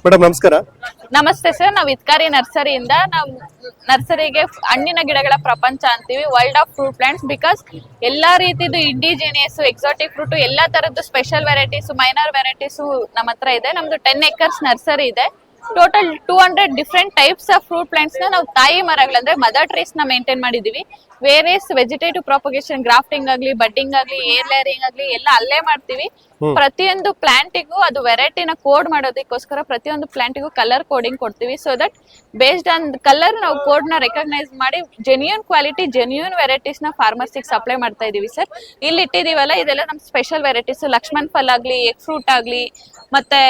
Madam ನಮಸ್ಕಾರ. ನಮಸ್ತೆ sir, ನಾವು ಇತ್ಕಾರಿ ನರ್ಸರಿಯಿಂದ ನಾವು ನರ್ಸರಿಗೆ ಹಣ್ಣಿನ ಗಿಡಗಳ ಪ್ರಪಂಚ ಅಂತೀವಿ, world of fruit plants. Because ಎಲ್ಲಾ ರೀತಿದು ಇಂಡಿಜಿನಿಯಸ್ ಎಕ್ಸಾಟಿಕ್ ಫ್ರೂಟ್ ಎಲ್ಲಾ ತರದ್ದು ಸ್ಪೆಷಲ್ ವೆರೈಟೀಸ್ ಮೈನರ್ ವೆರೈಟೀಸ್ ನಮ್ಮ ಹತ್ರ ಇದೆ. ನಮ್ದು 10 acres ನರ್ಸರಿ ಇದೆ. Total 200 different types of fruit plants ನ ನಾವು ತಾಯಿ ಮರಗಳಂದ್ರೆ ಮದರ್ ಟ್ರೀಸ್ ನ ಮೇಂಟೈನ್ ಮಾಡಿದೀವಿ. ವೇರಿಯಸ್ ವೆಜಿಟೇಟಿವ್ ಪ್ರಾಪಗೇಷನ್, ಗ್ರಾಫ್ಟಿಂಗ್ ಆಗ್ಲಿ, ಬಡ್ಡಿಂಗ್ ಆಗ್ಲಿ, ಏರ್ ಲೇರಿಂಗ್ ಆಗ್ಲಿ ಎಲ್ಲ ಅಲ್ಲೇ ಮಾಡ್ತೀವಿ. ಪ್ರತಿಯೊಂದು ಪ್ಲಾಂಟಿಗೂ ಅದು ವೆರೈಟಿನ ಕೋಡ್ ಮಾಡೋದಕ್ಕೋಸ್ಕರ ಪ್ರತಿಯೊಂದು ಪ್ಲಾಂಟಿಗೂ ಕಲರ್ ಕೋಡಿಂಗ್ ಕೊಡ್ತೀವಿ. So that based on colour ನಾವು ಕೋಡ್ ನ ರೆಕಗ್ನೈಸ್ ಮಾಡಿ ಜೆನ್ಯೂನ್ ಕ್ವಾಲಿಟಿ ಜೆನ್ಯೂನ್ ವೆರೈಟೀಸ್ ನ ಫಾರ್ಮರ್ಸಿಗೆ ಸಪ್ಲೈ ಮಾಡ್ತಾ ಇದೀವಿ ಸರ್. ಇಲ್ಲಿ ಇಟ್ಟಿದೀವಲ್ಲ ಇದೆಲ್ಲ ನಮ್ ಸ್ಪೆಷಲ್ ವೆರೈಟೀಸ್. ಲಕ್ಷ್ಮಣ್ ಫಲ್ ಆಗ್ಲಿ, ಎಗ್ ಫ್ರೂಟ್ ಆಗ್ಲಿ, ಮತ್ತೆ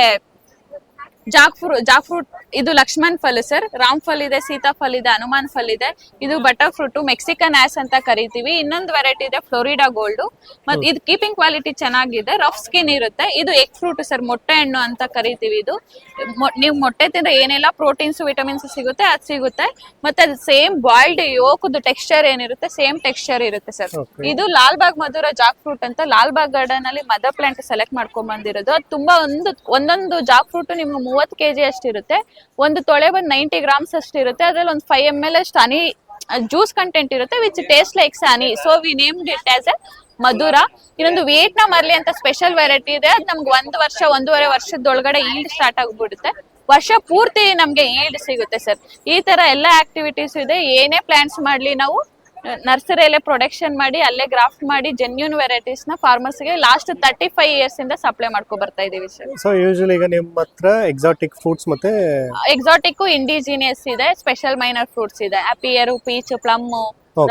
ಜಾಕ್ ಫ್ರೂಟ್ ಇದು ಲಕ್ಷ್ಮಣ್ ಫಲ್ ಸರ್. ರಾಮ್ ಫಲ್ ಇದೆ, ಸೀತಾಫಲ್ ಇದೆ, ಹನುಮಾನ್ ಫಲ್ ಇದೆ. ಇದು ಬಟರ್ ಫ್ರೂಟ್, ಮೆಕ್ಸಿಕನ್ ಆಸ್ ಅಂತ ಕರಿತೀವಿ. ಇನ್ನೊಂದು ವೆರೈಟಿ ಇದೆ ಫ್ಲೋರಿಡಾ ಗೋಲ್ಡ್. ಮತ್ತೆ ಇದು ಕೀಪಿಂಗ್ ಕ್ವಾಲಿಟಿ ಚೆನ್ನಾಗಿದೆ, ರಫ್ ಸ್ಕಿನ್ ಇರುತ್ತೆ. ಇದು ಎಗ್ ಫ್ರೂಟ್ ಸರ್, ಮೊಟ್ಟೆ ಹಣ್ಣು ಅಂತ ಕರಿತೀವಿ. ಇದು ನೀವು ಮೊಟ್ಟೆ ತಿಂದ್ರೆ ಏನೆಲ್ಲ ಪ್ರೋಟೀನ್ಸ್ ವಿಟಮಿನ್ಸ್ ಸಿಗುತ್ತೆ ಅದು ಸಿಗುತ್ತೆ. ಮತ್ತೆ ಅದು ಸೇಮ್ ಬಾಯ್ಲ್ಡ್ ಯೋಕದ ಟೆಕ್ಸ್ಚರ್ ಏನಿರುತ್ತೆ ಸೇಮ್ ಟೆಕ್ಸ್ಚರ್ ಇರುತ್ತೆ ಸರ್. ಇದು ಲಾಲ್ ಬಾಗ್ ಮಧುರ ಜಾಕ್ ಫ್ರೂಟ್ ಅಂತ ಲಾಲ್ ಬಾಗ್ ಗಾರ್ಡನ್ ಅಲ್ಲಿ ಮದರ್ ಪ್ಲಾಂಟ್ ಸೆಲೆಕ್ಟ್ ಮಾಡ್ಕೊಂಡ್ ಬಂದಿರೋದು. ಅದು ತುಂಬಾ ಒಂದೊಂದು ಜಾಕ್ ಫ್ರೂಟ್ ನಿಮ್ಗೆ 30 kg ಅಷ್ಟಿರುತ್ತೆ. ಒಂದು ತೊಳೆ ಬಂದು 90 grams ಅಷ್ಟಿರುತ್ತೆ. ಅದ್ರಲ್ಲಿ ಒಂದು 5 ml ಅಷ್ಟು ಹನಿ ಜ್ಯೂಸ್ ಕಂಟೆಂಟ್ ಇರುತ್ತೆ, which taste likes honey. So we named it as a Madhura. ಇನ್ನೊಂದು ವಿಯೆಟ್ನಾಂ ಮರ್ಲಿ ಅಂತ ಸ್ಪೆಷಲ್ ವೆರೈಟಿ ಇದೆ. ಅದು ನಮ್ಗೆ 1 ವರ್ಷ 1.5 ವರ್ಷದೊಳಗಡೆ ಈಲ್ಡ್ ಸ್ಟಾರ್ಟ್ ಆಗ್ಬಿಡುತ್ತೆ. ವರ್ಷ ಪೂರ್ತಿ ನಮ್ಗೆ ಈಲ್ಡ್ ಸಿಗುತ್ತೆ ಸರ್. ಈ ತರ ಎಲ್ಲ ಆಕ್ಟಿವಿಟೀಸ್ ಇದೆ. ಏನೇ ಪ್ಲಾಂಟ್ಸ್ ಮಾಡ್ಲಿ ನಾವು ನರ್ಸರಿಯಲ್ಲೇ ಪ್ರೊಡಕ್ಷನ್ ಮಾಡಿ ಅಲ್ಲೇ ಗ್ರಾಫ್ಟ್ ಮಾಡಿ ಜೆನ್ಯೂನ್ ವೆರೈಟೀಸ್ ನ ಫಾರ್ಮರ್ಸ್ ಗೆ ಲಾಸ್ಟ್ 35 years ಇಂದ ಸಪ್ಲೈ ಮಾಡ್ಕೊ ಬರ್ತಾ ಇದೀವಿ ಸರ್. ಸೊ ಯೂಶುವಲಿ ಈಗ ನಿಮ್ಮ ಹತ್ರ ಎಕ್ಸಾಟಿಕ್ ಫ್ರೂಟ್ಸ್ ಮತ್ತೆ ಎಕ್ಸಾಟಿಕ್ ಇಂಡಿಜಿನಿಯಸ್ ಇದೆ, ಸ್ಪೆಷಲ್ ಮೈನರ್ ಫ್ರೂಟ್ಸ್ ಇದೆ. ಆಪಿಯರ್, ಪೀಚ್, ಪ್ಲಮ್,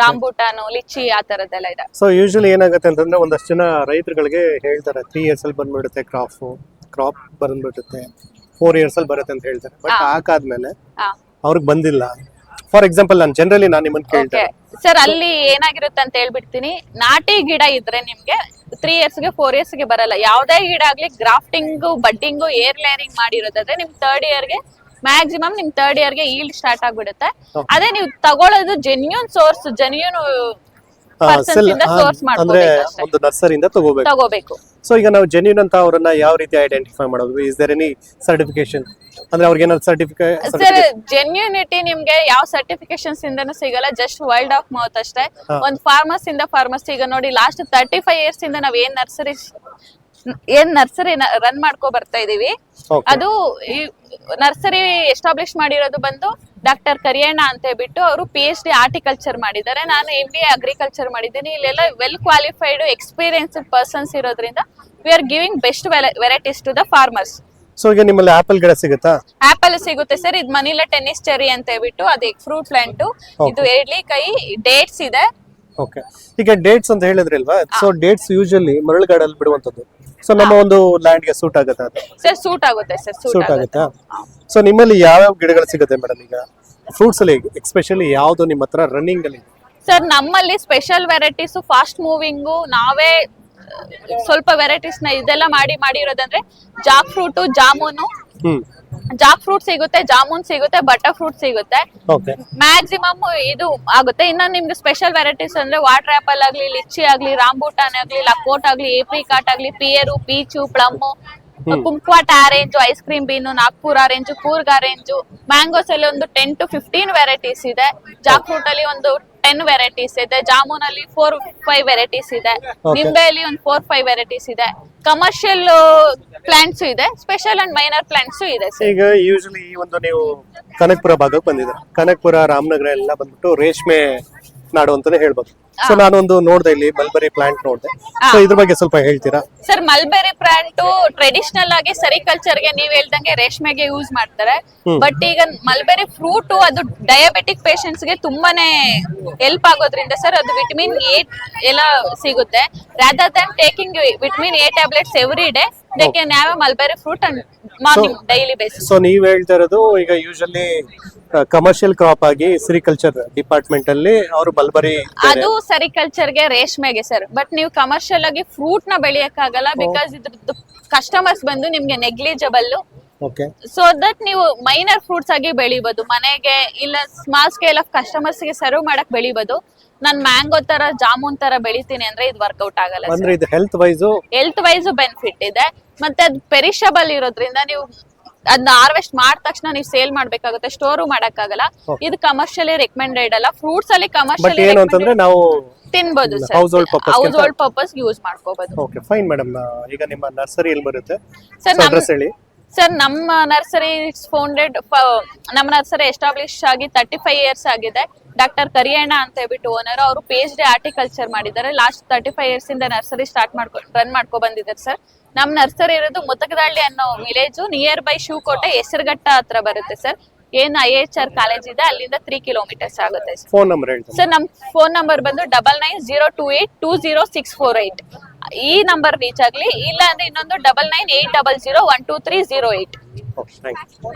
ರಾಂಬುಟಾನು, ಲಿಚ್ಚಿ ಆ ತರದೆಲ್ಲ ಇದೆ. ಸೊ ಯೂಶುವಲಿ ಏನಾಗುತ್ತೆ ಅಂತಂದ್ರೆ ಒಂದಷ್ಟು ಜನ ರೈತರುಗಳಿಗೆ ಹೇಳ್ತಾರೆ 3 years ಅಲ್ಲಿ ಬಂದ್ಬಿಡುತ್ತೆ ಕ್ರಾಪ್ ಬಂದ್ಬಿಡುತ್ತೆ, 4 years ಅಲ್ಲಿ ಬರುತ್ತೆ ಅಂತ ಹೇಳ್ತಾರೆ. ಬಟ್ ಹಾಕಾದ್ಮೇಲೆ ಅವ್ರಿಗೆ ಬಂದಿಲ್ಲ. ಫಾರ್ ಎಕ್ಸಾಂಪಲ್ ನಾನು ನಿಮ್ಮನ್ನ ಕೇಳ್ತೇನೆ ಸರ್, ಅಲ್ಲಿ ಏನಾಗಿರುತ್ತೆ ಅಂತ ಹೇಳ್ಬಿಡ್ತೀನಿ. ನಾಟಿ ಗಿಡ ಇದ್ರೆ ನಿಮ್ಗೆ 3 years ಗೆ 4 years ಗೆ ಬರಲ್ಲ. ಯಾವ್ದೇ ಗಿಡ ಆಗ್ಲಿ ಗ್ರಾಫ್ಟಿಂಗ್, ಬಡ್ಡಿಂಗ್, ಏರ್ ಲೇರಿಂಗ್ ಮಾಡಿರೋದಾದ್ರೆ ನಿಮ್ 3rd year ಗೆ ಮ್ಯಾಕ್ಸಿಮಮ್ ನಿಮ್ 3rd year ಗೆ ಈಲ್ಡ್ ಸ್ಟಾರ್ಟ್ ಆಗ್ಬಿಡುತ್ತೆ. ಅದೇ ನೀವು ತಗೊಳ್ಳೋದು ಜೆನ್ಯೂನ್ ಸೋರ್ಸ್, ಜೆನ್ಯೂನ್ ಪರ್ಸನ್ಸ್ ಇಂದ ಸೋರ್ಸ್ ಮಾಡ್ಕೋಬೇಕು, ಒಂದು ನರ್ಸರಿಯಿಂದ ತಗೋಬೇಕು. ಸೊ ಈಗ ನಾವು ಜೆನ್ಯೂನ್ ಅಂತ ಅವರನ್ನ ಯಾವ ರೀತಿ ಐಡೆಂಟಿಫೈ ಮಾಡೋದು? Is there any certification? ಅಂದ್ರೆ ಅವ್ರಿಗೆ ಏನಾದ್ರು ಸರ್ಟಿಫಿಕೇಟ್? ಸರ್, ಜೆನ್ಯೂನಿಟಿ ನಿಮ್ಗೆ ಯಾವ ಸರ್ಟಿಫಿಕೇಶನ್ಸ್ ಇಂದನೂ ಸಿಗಲ್ಲ, ಜಸ್ಟ್ ವರ್ಲ್ಡ್ ಆಫ್ ಮೌತ್ ಅಷ್ಟೇ. ಒಂದ್ ಫಾರ್ಮರ್ಸ್ ಇಂದ ಫಾರ್ಮರ್ಸ್ ಈಗ ನೋಡಿ ಲಾಸ್ಟ್ 35 years ಇಂದ ನಾವ್ ಏನ್ ನರ್ಸರಿ ರನ್ ಮಾಡ್ಕೊ ಬರ್ತಾ ಇದೀವಿ. ಅದು ನರ್ಸರಿ ಎಸ್ಟಾಬ್ಲಿಷ್ ಮಾಡಿರೋದು ಬಂದು ಡಾಕ್ಟರ್ ಕರಿಯಣ್ಣ ಅಂತ ಹೇಳ್ಬಿಟ್ಟು. ಅವರು PhD ಹಾರ್ಟಿಕಲ್ಚರ್ ಮಾಡಿದ್ದಾರೆ. ನಾನು MBA ಅಗ್ರಿಕಲ್ಚರ್ ಮಾಡಿದ್ದೀನಿ. ಇಲ್ಲೆಲ್ಲ ವೆಲ್ ಕ್ವಾಲಿಫೈಡ್ ಎಕ್ಸ್ಪೀರಿಯನ್ಸ್ಡ್ ಪರ್ಸನ್ಸ್ ಇರೋದ್ರಿಂದ we are giving best varieties to the farmers. So ಈಗ ನಿಮ್ಮಲ್ಲಿ ಆಪಲ್ ಗಿಡ ಸಿಗುತ್ತಾ? ಆಪಲ್ ಸಿಗುತ್ತೆ ಸರ್. ಇದು ಮನಿಲಾ ಟೆನ್ನಿಸ್ ಚೆರಿ ಅಂತ ಹೇಳ್ಬಿಟ್ಟು ಅದು ಎಗ್ ಫ್ರೂಟ್ ಪ್ಲಾಂಟ್. ಇದು ಏಡ್ಲಿಕಾಯಿ, ಡೇಟ್ಸ್ ಇದೆ. ಓಕೆ, ಈಗ ಡೇಟ್ಸ್ ಅಂತ ಹೇಳಿದ್ರಲ್ವಾ? ಸೊ ಡೇಟ್ಸ್ ಯೂಶುವಲಿ ಮರಳುಗಾಡಲ್ಲಿ ಬಿಡುವಂತದ್ದು. ಸೊ ನಮ್ಮ ಒಂದು ಲ್ಯಾಂಡ್ ಗೆ ಸೂಟ್ ಆಗುತ್ತಾ ಸರ್? ಸೂಟ್ ಆಗುತ್ತೆ ಸರ್, ಸೂಟ್ ಆಗುತ್ತಾ? ಸೊ ನಿಮ್ಮಲ್ಲಿ ಯಾವ ಗಿಡಗಳು ಸಿಗುತ್ತೆ ಮೇಡಮ್? ಈಗ ಫ್ರೂಟ್ಸ್ ಅಲ್ಲಿ ಎಸ್ಪೆಷಲಿ ಯಾವ್ದು ನಿಮ್ಮ ಹತ್ರ ರನ್ನಿಂಗ್ ಅಲ್ಲಿ? ಸರ್, ನಮ್ಮಲ್ಲಿ ಸ್ಪೆಷಲ್ ವೆರೈಟೀಸ್, ಫಾಸ್ಟ್ ಮೂವಿಂಗು, ನಾವೇ ಸ್ವಲ್ಪ ವೆರೈಟೀಸ್ ನ ಇದೆಲ್ಲ ಮಾಡಿರೋದಂದ್ರೆ ಜಾಕ್ ಫ್ರೂಟ್, ಜಾಮೂನು. ಜಾಕ್ ಫ್ರೂಟ್ ಸಿಗುತ್ತೆ, ಜಾಮೂನ್ ಸಿಗುತ್ತೆ, ಬಟರ್ ಫ್ರೂಟ್ ಸಿಗುತ್ತೆ. ಮ್ಯಾಕ್ಸಿಮಮ್ ಇದು ಆಗುತ್ತೆ. ಇನ್ನ ನಿಮ್ಗೆ ಸ್ಪೆಷಲ್ ವೆರೈಟೀಸ್ ಅಂದ್ರೆ ವಾಟರ್ ಆಪಲ್ ಆಗ್ಲಿ, ಲಿಚ್ಚಿ ಆಗ್ಲಿ, ರಾಂಬೂಟಾನ್ ಆಗ್ಲಿ, ಲಕೋಟ್ ಆಗ್ಲಿ, ಏಪ್ರಿಕಾಟ್ ಆಗ್ಲಿ, pear, peach, plum, kumquat orange, ice cream bean, Nagpur orange, Coorg orange. Mangoes ಅಲ್ಲಿ ಒಂದು 10 to 15 ವೆರೈಟೀಸ್ ಇದೆ. ಜಾಕ್ ಫ್ರೂಟ್ ಅಲ್ಲಿ ಒಂದು 10 ವೆರೈಟೀಸ್ ಇದೆ. ಜಾಮೂನ್ ಅಲ್ಲಿ 4-5 ವೆರೈಟೀಸ್ ಇದೆ. ನಿಂಬೆಯಲ್ಲಿ ಒಂದು 4-5 ವೆರೈಟೀಸ್ ಇದೆ. ಕಮರ್ಷಿಯಲ್ ಪ್ಲಾಂಟ್ಸ್ ಇದೆ, ಸ್ಪೆಷಲ್ ಅಂಡ್ ಮೈನರ್ ಪ್ಲಾಂಟ್ಸ್ ಇದೆ. ಈಗ ಯೂಶುವಲಿ ಈ ಒಂದು ನೀವು ಕನಕಪುರ ಭಾಗಕ್ಕೆ ಬಂದಿದ್ದೀರಾ. ಕನಕಪುರ, ರಾಮನಗರ ಎಲ್ಲ ಬಂದ್ಬಿಟ್ಟು ರೇಷ್ಮೆ ನಾಡು ಅಂತಾನೆ ಹೇಳ್ಬೋದು. ಸೊ ನಾನೊಂದು ನೋಡ್ದೆ, ಇಲ್ಲಿ ಮಲ್ಬರಿ ಪ್ಲಾಂಟ್ ನೋಡ್ದೆ. ಸೊ ಇದ್ರ ಬಗ್ಗೆ ಸ್ವಲ್ಪ ಹೇಳ್ತೀರಾ? ಸರ್, ಮಲ್ಬೆರಿ ಪ್ಲಾಂಟ್ ಟ್ರೆಡಿಷನಲ್ ಆಗಿ ಸೆರಿಕಲ್ಚರ್ ಗೆ ನೀವ್ ಹೇಳ್ದಂಗೆ ರೇಷ್ಮೆಗೆ ಯೂಸ್ ಮಾಡ್ತಾರೆ. ಬಟ್ ಈಗ ಮಲ್ಬೆರಿ ಫ್ರೂಟ್ ಅದು ಡಯಾಬಿಟಿಕ್ ಪೇಷಂಟ್ಸ್ ಗೆ ತುಂಬಾನೇ ಹೆಲ್ಪ್ ಆಗೋದ್ರಿಂದ ಸರ್, ಅದು ವಿಟಮಿನ್ A ಎಲ್ಲ ಸಿಗುತ್ತೆ. Rather than taking vitamin A tablets every day, they can have A mulberry fruit and morning daily basis. So ನೀವ್ ಹೇಳ್ತಾ ಇರೋದು ಈಗ ಯೂಶುವಲಿ ಕಮರ್ಷಿಯಲ್ ಕ್ರಾಪ್ ಆಗಿ ಸೆರಿಕಲ್ಚರ್ ಡಿಪಾರ್ಟ್ಮೆಂಟ್ ಅಲ್ಲಿ ಅವರು ಮಲ್ಬರಿ, ಅದು ಸೆರಿಕಲ್ಚರ್ ಗೆ ರೇಷ್ಮೆಗೆ ಸರ್. ಬಟ್ ನೀವು ಕಮರ್ಷಿಯಲ್ ಆಗಿ ಫ್ರೂಟ್ ನ ಬೆಳೆಯಕ್ಕಾಗಲ್ಲ, ಬಿಕಾಸ್ ಇದ್ರದ್ದು ಕಸ್ಟಮರ್ಸ್ ಬಂದು ನಿಮ್ಗೆ ನೆಗ್ಲಿಜಿಬಲ್. ಸೊ ದಟ್ ನೀವು ಮೈನರ್ ಫ್ರೂಟ್ಸ್ ಆಗಿ ಬೆಳಿಬಹುದು ಮನೆಗೆ, ಇಲ್ಲ ಸ್ಮಾಲ್ ಸ್ಕೇಲ್ ಆಫ್ ಕಸ್ಟಮರ್ಸ್ ಗೆ ಸರ್ವ್ ಮಾಡಕ್ ಬೆಳಿಬಹುದು. ನಾನ್ ಮ್ಯಾಂಗೋ ತರ, ಜಾಮೂನ್ ತರ ಬೆಳಿತೀನಿ ಅಂದ್ರೆ ಇದು ವರ್ಕೌಟ್ ಆಗಲ್ಲ. ಅಂದ್ರೆ ಇದು ಹೆಲ್ತ್ ವೈಸ್ ಬೆನಿಫಿಟ್ ಇದೆ. ಮತ್ತೆ ಅದು ಪೆರಿಷಬಲ್ ಇರೋದ್ರಿಂದ ನೀವು ಅದನ್ನ ಹಾರ್ವೆಸ್ಟ್ ಮಾಡಿದ ತಕ್ಷಣ ನೀವು ಸೇಲ್ ಮಾಡ್ಬೇಕಾಗುತ್ತೆ, ಸ್ಟೋರ್ ಮಾಡಕ್ಕಾಗಲ್ಲ. ಇದು ಕಮರ್ಷಿಯಲಿ ರೆಕಮೆಂಡೆಡ್ ಅಲ್ಲ. ಫ್ರೂಟ್ಸ್ ಅಲ್ಲಿ ಬಟ್ ಕಮರ್ಷಿಯಲಿ ಏನು ಅಂತಂದ್ರೆ ನಾವು ತಿನ್ಬೋದು ಸರ್, household purpose ಗೆ ಹೌಸ್ ಹೋಲ್ಡ್ ಪರ್ಪಸ್ ಯೂಸ್ ಮಾಡ್ಕೋಬಹುದು. Okay fine madam. ಈಗ ನಿಮ್ಮ ನರ್ಸರಿ ಎಲ್ಲಿ ಬರುತ್ತೆ ಸರ್ ಅಡ್ರೆಸ್ ಹೇಳಿ. ಸರ್ ನಮ್ಮ ನರ್ಸರಿ ಫೌಂಡೆಡ್, ನಮ್ಮ ನರ್ಸರಿ ಎಸ್ಟಾಬ್ಲಿಷ್ ಆಗಿ 35 ಇಯರ್ಸ್ ಆಗಿದೆ. ಡಾಕ್ಟರ್ ಕರಿಯಣ್ಣ ಅಂತ ಹೇಳ್ಬಿಟ್ಟು ಓನರ್, ಅವರು PhD ಆರ್ಟಿಕಲ್ಚರ್ ಮಾಡಿದ್ದಾರೆ. ಲಾಸ್ಟ್ 35 ಇಯರ್ಸ್ ಇಂದ ನರ್ಸರಿ ರನ್ ಮಾಡ್ಕೊ ಬಂದಿದ್ದಾರೆ ಸರ್. ನಮ್ಮ ನರ್ಸರಿ ಇರೋದು ಮುತಕದಹಳ್ಳಿ ಅನ್ನೋ village, near by Shivakote Hesaraghatta ಹತ್ರ ಬರುತ್ತೆ ಸರ್. ಏನ್ IHR ಕಾಲೇಜ್ ಇದೆ ಅಲ್ಲಿಂದ 3 ಕಿಲೋಮೀಟರ್ಸ್ ಆಗುತ್ತೆ ಸರ್. ಫೋನ್ ನಂಬರ್ ಹೇಳ್ತೀನಿ ಸರ್ ನಮ್ ಫೋನ್ ನಂಬರ್ ಬಂದು 9902820648. ಈ ನಂಬರ್ ರೀಚ್ ಆಗ್ಲಿ, ಇಲ್ಲ ಅಂದ್ರೆ ಇನ್ನೊಂದು 9980012308. Okay thank you.